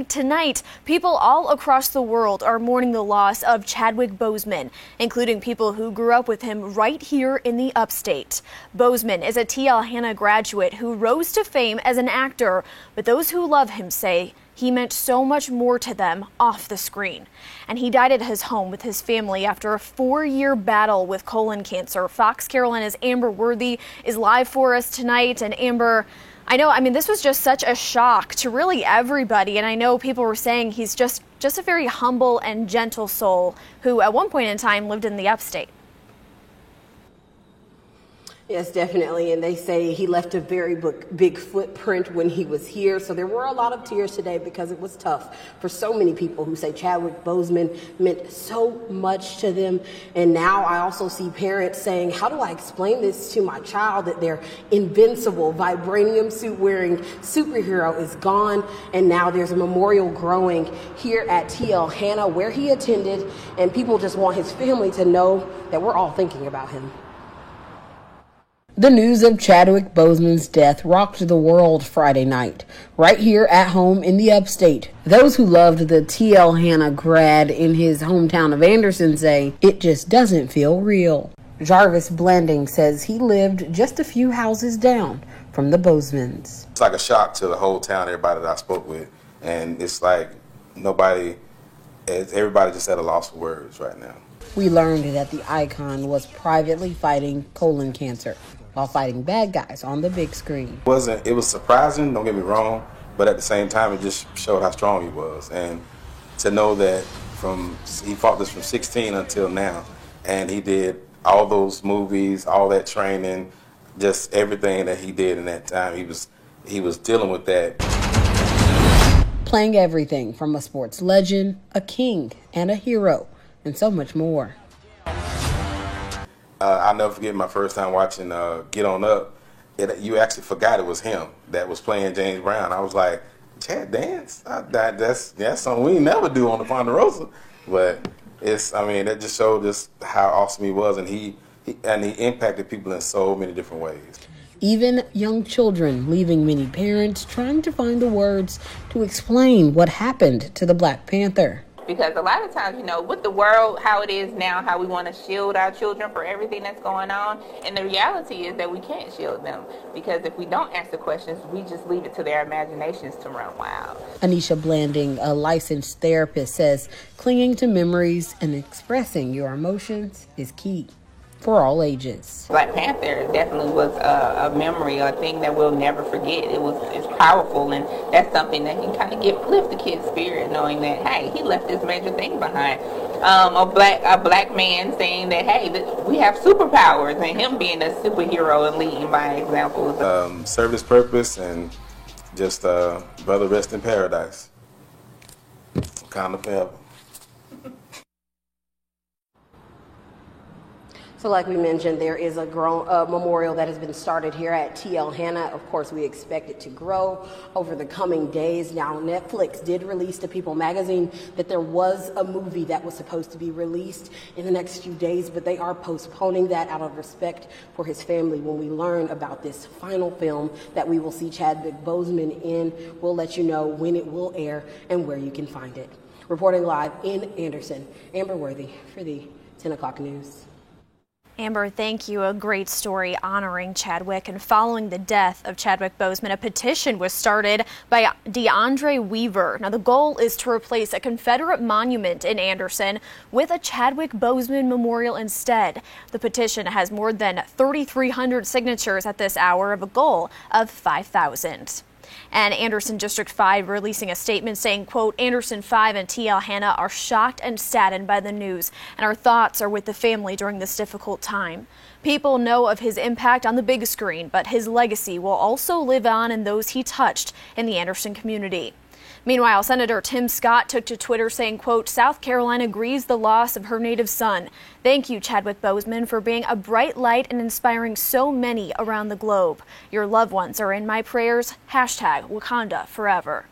Tonight, people all across the world are mourning the loss of Chadwick Boseman, including people who grew up with him right here in the upstate. Boseman is a T.L. Hanna graduate who rose to fame as an actor, but those who love him say he meant so much more to them off the screen. And he died at his home with his family after a 4-year battle with colon cancer. Fox Carolina's Amber Worthy is live for us tonight. And Amber, this was just such a shock to really everybody. And I know people were saying he's just a very humble and gentle soul who at one point in time lived in the upstate. Yes, definitely. And they say he left a very big footprint when he was here. So there were a lot of tears today because it was tough for so many people who say Chadwick Boseman meant so much to them. And now I also see parents saying, how do I explain this to my child that their invincible vibranium suit wearing superhero is gone? And now there's a memorial growing here at T.L. Hanna where he attended. And people just want his family to know that we're all thinking about him. The news of Chadwick Boseman's death rocked the world Friday night, right here at home in the upstate. Those who loved the T.L. Hanna grad in his hometown of Anderson say it just doesn't feel real. Jarvis Blanding says he lived just a few houses down from the Bosemans. It's like a shock to the whole town, everybody that I spoke with, and it's like everybody just at a loss for words right now. We learned that the icon was privately fighting colon cancer while fighting bad guys on the big screen. It was surprising, don't get me wrong, but at the same time, it just showed how strong he was. And to know that he fought this from 16 until now, and he did all those movies, all that training, just everything that he did in that time, he was dealing with that. Playing everything from a sports legend, a king, and a hero, and so much more. I'll never forget my first time watching Get On Up. You actually forgot it was him that was playing James Brown. I was like, Chad dance? That's something we never do on the Ponderosa. But that just showed just how awesome he was, and he impacted people in so many different ways. Even young children leaving many parents trying to find the words to explain what happened to the Black Panther. Because a lot of times, with the world, how it is now, how we want to shield our children for everything that's going on. And the reality is that we can't shield them. Because if we don't ask the questions, we just leave it to their imaginations to run wild. Anisha Blanding, a licensed therapist, says clinging to memories and expressing your emotions is key for all ages. Black Panther definitely was a memory, a thing that we'll never forget. It's powerful, and that's something that can kind of lift the kid's spirit, knowing that, hey, he left this major thing behind. A black man saying that, hey, we have superpowers, and him being a superhero and leading by example. Served his purpose, and just brother rest in paradise. Kind of forever. So like we mentioned, there is a memorial that has been started here at T.L. Hanna. Of course, we expect it to grow over the coming days. Now, Netflix did release to People magazine that there was a movie that was supposed to be released in the next few days, but they are postponing that out of respect for his family. When we learn about this final film that we will see Chadwick Boseman in, we'll let you know when it will air and where you can find it. Reporting live in Anderson, Amber Worthy for the 10 o'clock news. Amber, thank you. A great story honoring Chadwick. And following the death of Chadwick Boseman, a petition was started by DeAndre Weaver. Now, the goal is to replace a Confederate monument in Anderson with a Chadwick Boseman memorial instead. The petition has more than 3,300 signatures at this hour of a goal of 5,000. And Anderson District 5 releasing a statement saying, quote, Anderson 5 and T.L. Hanna are shocked and saddened by the news, and our thoughts are with the family during this difficult time. People know of his impact on the big screen, but his legacy will also live on in those he touched in the Anderson community. Meanwhile, Senator Tim Scott took to Twitter saying, quote, South Carolina grieves the loss of her native son. Thank you, Chadwick Boseman, for being a bright light and inspiring so many around the globe. Your loved ones are in my prayers. Hashtag Wakanda forever.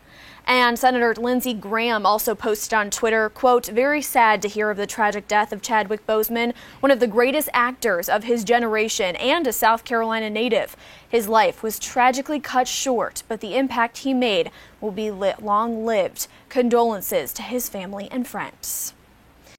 And Senator Lindsey Graham also posted on Twitter, quote, "Very sad to hear of the tragic death of Chadwick Boseman, one of the greatest actors of his generation and a South Carolina native. His life was tragically cut short, but the impact he made will be long-lived. Condolences to his family and friends."